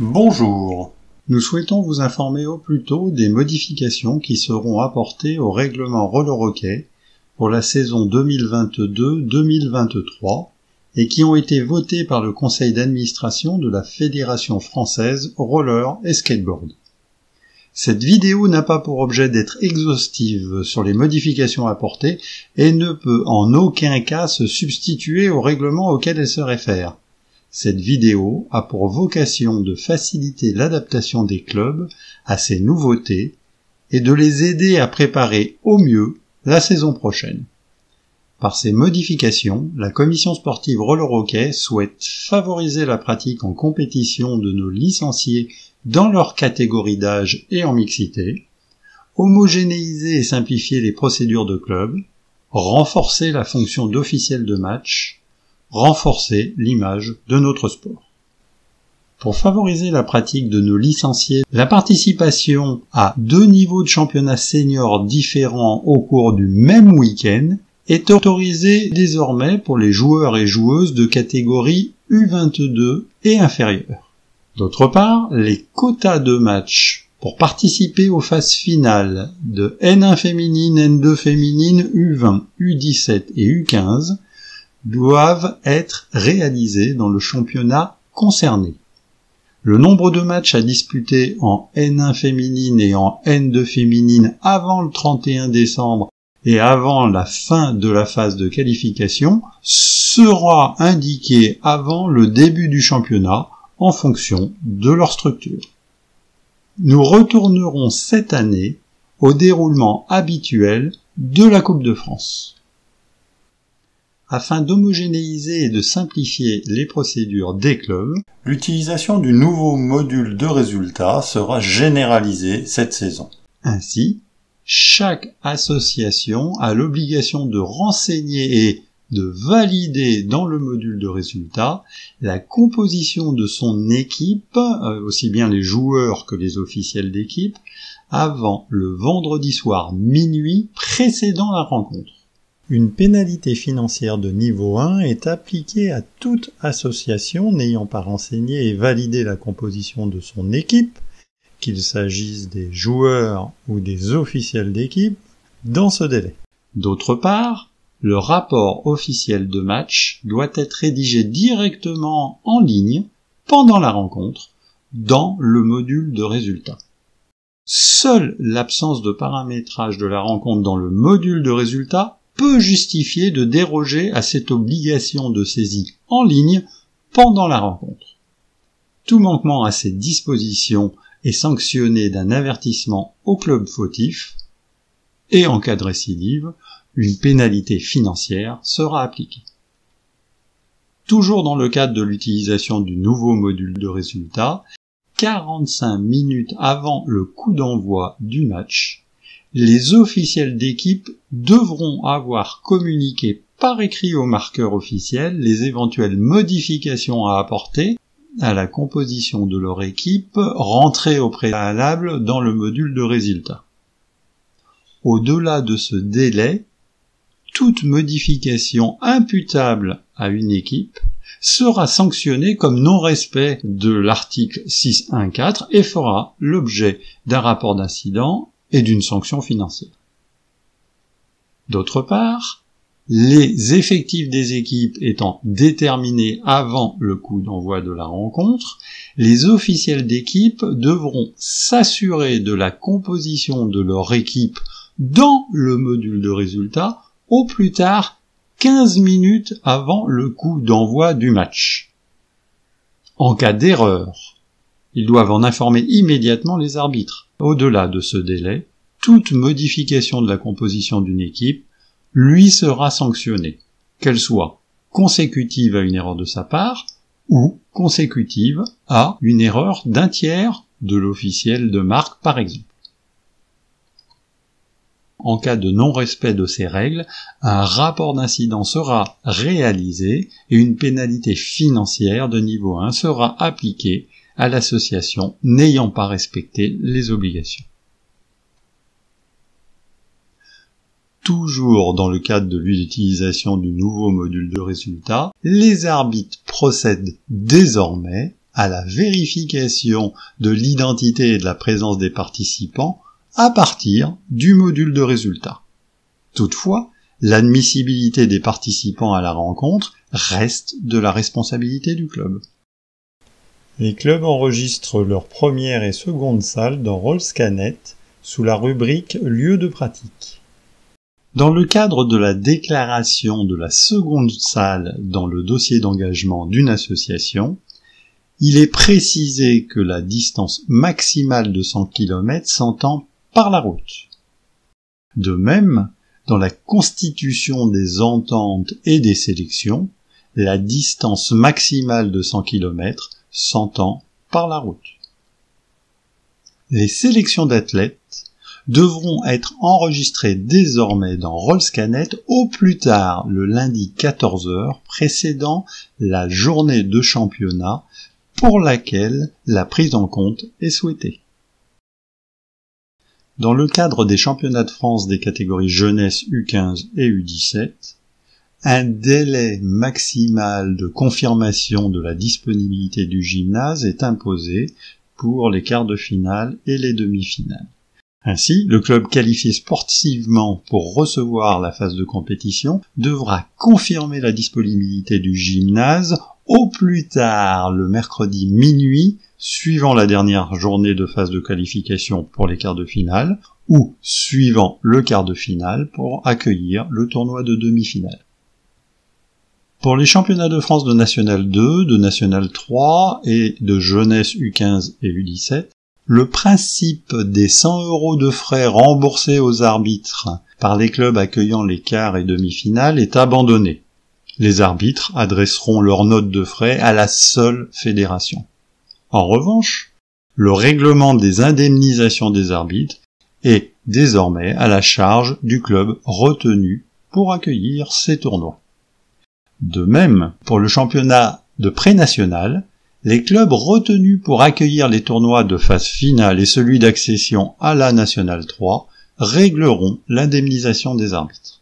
Bonjour. Nous souhaitons vous informer au plus tôt des modifications qui seront apportées au règlement roller hockey pour la saison 2022-2023 et qui ont été votées par le conseil d'administration de la Fédération française roller et skateboard. Cette vidéo n'a pas pour objet d'être exhaustive sur les modifications apportées et ne peut en aucun cas se substituer au règlement auquel elle se réfère. Cette vidéo a pour vocation de faciliter l'adaptation des clubs à ces nouveautés et de les aider à préparer au mieux la saison prochaine. Par ces modifications, la commission sportive roller hockey souhaite favoriser la pratique en compétition de nos licenciés dans leur catégorie d'âge et en mixité, homogénéiser et simplifier les procédures de club, renforcer la fonction d'officiel de match, renforcer l'image de notre sport. Pour favoriser la pratique de nos licenciés, la participation à 2 niveaux de championnat senior différents au cours du même week-end est autorisée désormais pour les joueurs et joueuses de catégorie U22 et inférieure. D'autre part, les quotas de matchs pour participer aux phases finales de N1 féminine, N2 féminine, U20, U17 et U15 doivent être réalisés dans le championnat concerné. Le nombre de matchs à disputer en N1 féminine et en N2 féminine avant le 31 décembre et avant la fin de la phase de qualification sera indiqué avant le début du championnat en fonction de leur structure. Nous retournerons cette année au déroulement habituel de la Coupe de France. Afin d'homogénéiser et de simplifier les procédures des clubs, l'utilisation du nouveau module de résultats sera généralisée cette saison. Ainsi, chaque association a l'obligation de renseigner et de valider dans le module de résultats la composition de son équipe, aussi bien les joueurs que les officiels d'équipe, avant le vendredi soir minuit précédant la rencontre. Une pénalité financière de niveau 1 est appliquée à toute association n'ayant pas renseigné et validé la composition de son équipe, qu'il s'agisse des joueurs ou des officiels d'équipe, dans ce délai. D'autre part, le rapport officiel de match doit être rédigé directement en ligne pendant la rencontre dans le module de résultats. Seule l'absence de paramétrage de la rencontre dans le module de résultats peut justifier de déroger à cette obligation de saisie en ligne pendant la rencontre. Tout manquement à ces dispositions est sanctionné d'un avertissement au club fautif et en cas de récidive, une pénalité financière sera appliquée. Toujours dans le cadre de l'utilisation du nouveau module de résultats, 45 minutes avant le coup d'envoi du match, les officiels d'équipe devront avoir communiqué par écrit au marqueur officiel les éventuelles modifications à apporter à la composition de leur équipe rentrée au préalable dans le module de résultats. Au-delà de ce délai, toute modification imputable à une équipe sera sanctionnée comme non-respect de l'article 6.1.4 et fera l'objet d'un rapport d'incident et d'une sanction financière. D'autre part, les effectifs des équipes étant déterminés avant le coup d'envoi de la rencontre, les officiels d'équipe devront s'assurer de la composition de leur équipe dans le module de résultats au plus tard 15 minutes avant le coup d'envoi du match. En cas d'erreur, ils doivent en informer immédiatement les arbitres. Au-delà de ce délai, toute modification de la composition d'une équipe lui sera sanctionnée, qu'elle soit consécutive à une erreur de sa part ou consécutive à une erreur d'un tiers de l'officiel de marque par exemple. En cas de non-respect de ces règles, un rapport d'incident sera réalisé et une pénalité financière de niveau 1 sera appliquée à l'association n'ayant pas respecté les obligations. Toujours dans le cadre de l'utilisation du nouveau module de résultats, les arbitres procèdent désormais à la vérification de l'identité et de la présence des participants à partir du module de résultats. Toutefois, l'admissibilité des participants à la rencontre reste de la responsabilité du club. Les clubs enregistrent leur première et seconde salle dans Rollscanet sous la rubrique « Lieu de pratique ». Dans le cadre de la déclaration de la seconde salle dans le dossier d'engagement d'une association, il est précisé que la distance maximale de 100 km s'entend par la route. De même, dans la constitution des ententes et des sélections, la distance maximale de 100 km s'entend par la route. Les sélections d'athlètes devront être enregistrées désormais dans Rollscanet au plus tard le lundi 14h précédant la journée de championnat pour laquelle la prise en compte est souhaitée. Dans le cadre des championnats de France des catégories jeunesse U15 et U17, un délai maximal de confirmation de la disponibilité du gymnase est imposé pour les quarts de finale et les demi-finales. Ainsi, le club qualifié sportivement pour recevoir la phase de compétition devra confirmer la disponibilité du gymnase au plus tard le mercredi minuit suivant la dernière journée de phase de qualification pour les quarts de finale ou suivant le quart de finale pour accueillir le tournoi de demi-finale. Pour les championnats de France de National 2, de National 3 et de jeunesse U15 et U17, le principe des 100 € de frais remboursés aux arbitres par les clubs accueillant les quarts et demi-finales est abandonné. Les arbitres adresseront leurs notes de frais à la seule fédération. En revanche, le règlement des indemnisations des arbitres est désormais à la charge du club retenu pour accueillir ces tournois. De même, pour le championnat de pré-national, les clubs retenus pour accueillir les tournois de phase finale et celui d'accession à la National 3 régleront l'indemnisation des arbitres.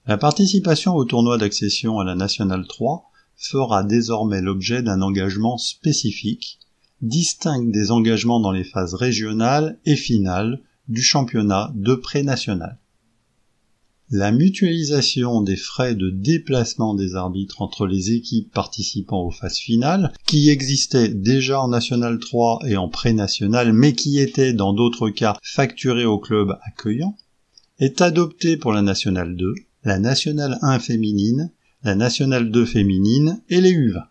La participation au tournoi d'accession à la National 3 fera désormais l'objet d'un engagement spécifique, distinct des engagements dans les phases régionales et finales du championnat de pré-national. La mutualisation des frais de déplacement des arbitres entre les équipes participant aux phases finales, qui existait déjà en National 3 et en pré-national, mais qui était dans d'autres cas facturée au club accueillant, est adoptée pour la National 2, la National 1 féminine, la National 2 féminine et les U20.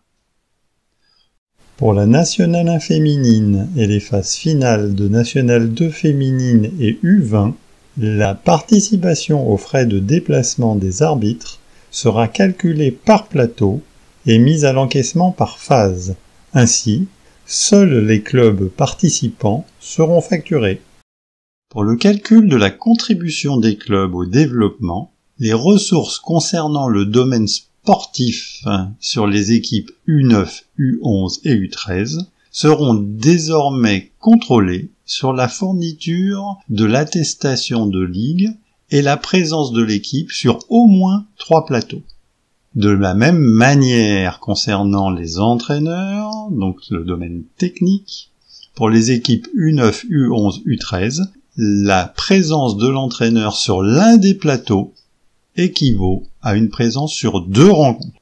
Pour la National 1 féminine et les phases finales de National 2 féminine et U20, la participation aux frais de déplacement des arbitres sera calculée par plateau et mise à l'encaissement par phase. Ainsi, seuls les clubs participants seront facturés. Pour le calcul de la contribution des clubs au développement, les ressources concernant le domaine sportif sur les équipes U9, U11 et U13 seront désormais contrôlées sur la fourniture de l'attestation de ligue et la présence de l'équipe sur au moins 3 plateaux. De la même manière concernant les entraîneurs, donc le domaine technique, pour les équipes U9, U11, U13, la présence de l'entraîneur sur l'un des plateaux équivaut à une présence sur 2 rencontres.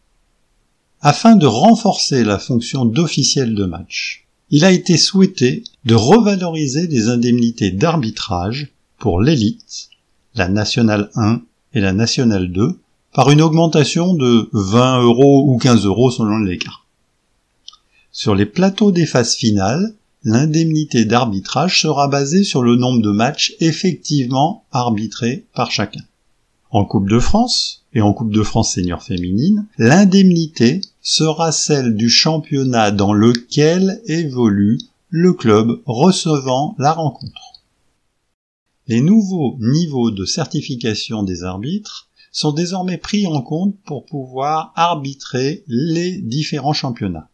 Afin de renforcer la fonction d'officiel de match, il a été souhaité de revaloriser les indemnités d'arbitrage pour l'élite, la National 1 et la National 2 par une augmentation de 20 € ou 15 € selon les cas. Sur les plateaux des phases finales, l'indemnité d'arbitrage sera basée sur le nombre de matchs effectivement arbitrés par chacun. En Coupe de France et en Coupe de France senior féminine, l'indemnité sera celle du championnat dans lequel évolue le club recevant la rencontre. Les nouveaux niveaux de certification des arbitres sont désormais pris en compte pour pouvoir arbitrer les différents championnats.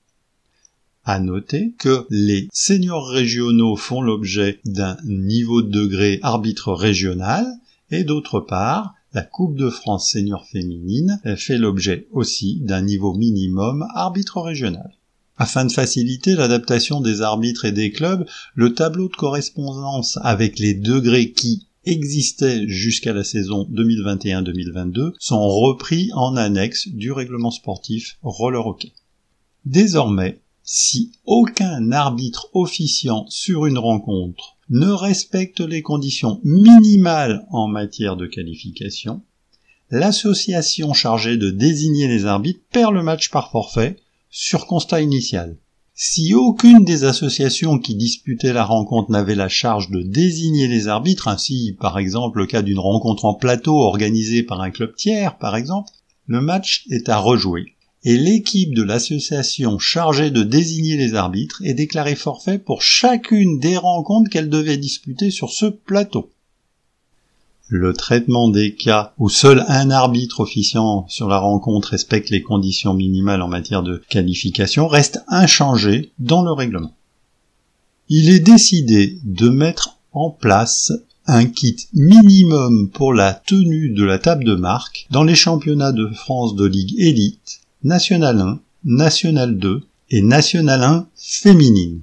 À noter que les seniors régionaux font l'objet d'un niveau de degré arbitre régional et d'autre part, la Coupe de France senior féminine fait l'objet aussi d'un niveau minimum arbitre régional. Afin de faciliter l'adaptation des arbitres et des clubs, le tableau de correspondance avec les degrés qui existaient jusqu'à la saison 2021-2022 sont repris en annexe du règlement sportif roller hockey. Désormais, si aucun arbitre officiant sur une rencontre ne respecte les conditions minimales en matière de qualification, l'association chargée de désigner les arbitres perd le match par forfait sur constat initial. Si aucune des associations qui disputaient la rencontre n'avait la charge de désigner les arbitres, ainsi par exemple le cas d'une rencontre en plateau organisée par un club tiers par exemple, le match est à rejouer et l'équipe de l'association chargée de désigner les arbitres est déclarée forfait pour chacune des rencontres qu'elle devait disputer sur ce plateau. Le traitement des cas où seul un arbitre officiant sur la rencontre respecte les conditions minimales en matière de qualification reste inchangé dans le règlement. Il est décidé de mettre en place un kit minimum pour la tenue de la table de marque dans les championnats de France de Ligue Élite, National 1, National 2 et National 1 féminine.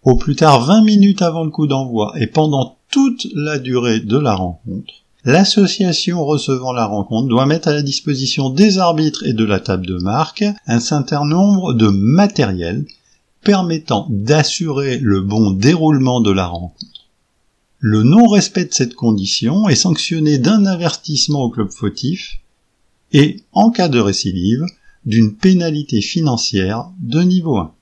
Au plus tard 20 minutes avant le coup d'envoi et pendant toute la durée de la rencontre, l'association recevant la rencontre doit mettre à la disposition des arbitres et de la table de marque un certain nombre de matériels permettant d'assurer le bon déroulement de la rencontre. Le non-respect de cette condition est sanctionné d'un avertissement au club fautif et, en cas de récidive, d'une pénalité financière de niveau 1.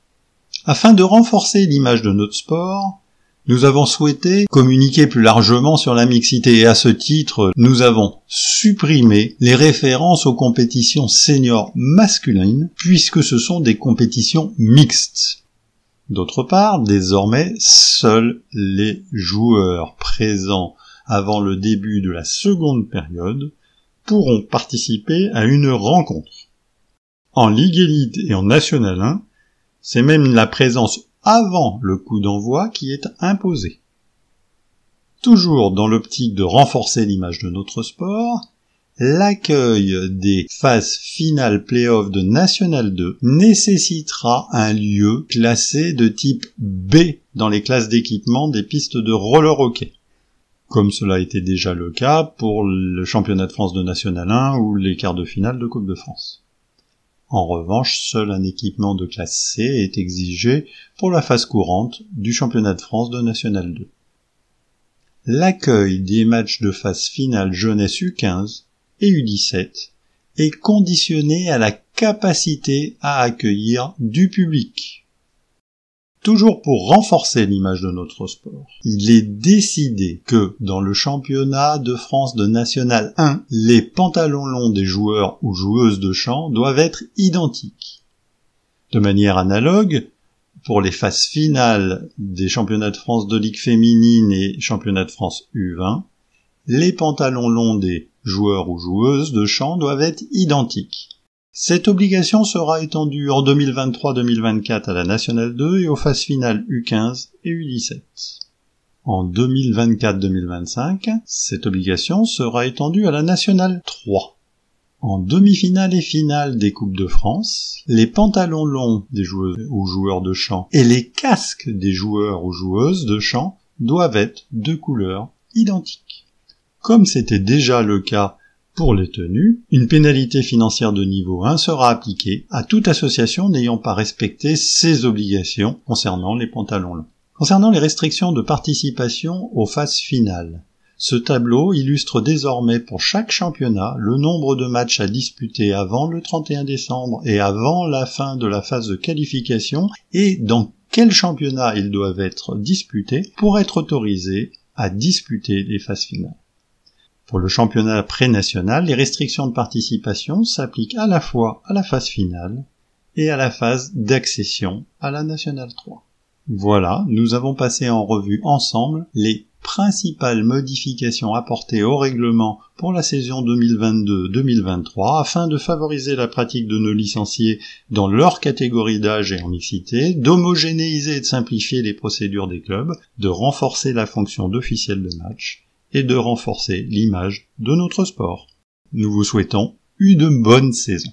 Afin de renforcer l'image de notre sport, nous avons souhaité communiquer plus largement sur la mixité et à ce titre, nous avons supprimé les références aux compétitions seniors masculines puisque ce sont des compétitions mixtes. D'autre part, désormais, seuls les joueurs présents avant le début de la seconde période pourront participer à une rencontre. En Ligue Élite et en National 1, c'est même la présence avant le coup d'envoi qui est imposée. Toujours dans l'optique de renforcer l'image de notre sport, l'accueil des phases finales play-off de National 2 nécessitera un lieu classé de type B dans les classes d'équipement des pistes de roller hockey, comme cela était déjà le cas pour le championnat de France de National 1 ou les quarts de finale de Coupe de France. En revanche, seul un équipement de classe C est exigé pour la phase courante du championnat de France de National 2. L'accueil des matchs de phase finale jeunesse U15 et U17 est conditionné à la capacité à accueillir du public. Toujours pour renforcer l'image de notre sport, il est décidé que dans le championnat de France de National 1, les pantalons longs des joueurs ou joueuses de champ doivent être identiques. De manière analogue, pour les phases finales des championnats de France de Ligue féminine et championnats de France U20, les pantalons longs des joueurs ou joueuses de champ doivent être identiques. Cette obligation sera étendue en 2023-2024 à la National 2 et aux phases finales U15 et U17. En 2024-2025, cette obligation sera étendue à la National 3. En demi-finale et finale des Coupes de France, les pantalons longs des joueuses ou joueurs de champ et les casques des joueurs ou joueuses de champ doivent être de couleurs identiques. Comme c'était déjà le cas pour les tenues, une pénalité financière de niveau 1 sera appliquée à toute association n'ayant pas respecté ses obligations concernant les pantalons longs. Concernant les restrictions de participation aux phases finales, ce tableau illustre désormais pour chaque championnat le nombre de matchs à disputer avant le 31 décembre et avant la fin de la phase de qualification et dans quel championnat ils doivent être disputés pour être autorisés à disputer les phases finales. Pour le championnat pré-national, les restrictions de participation s'appliquent à la fois à la phase finale et à la phase d'accession à la National 3. Voilà, nous avons passé en revue ensemble les principales modifications apportées au règlement pour la saison 2022-2023 afin de favoriser la pratique de nos licenciés dans leur catégorie d'âge et en mixité, d'homogénéiser et de simplifier les procédures des clubs, de renforcer la fonction d'officiel de match et de renforcer l'image de notre sport. Nous vous souhaitons une bonne saison.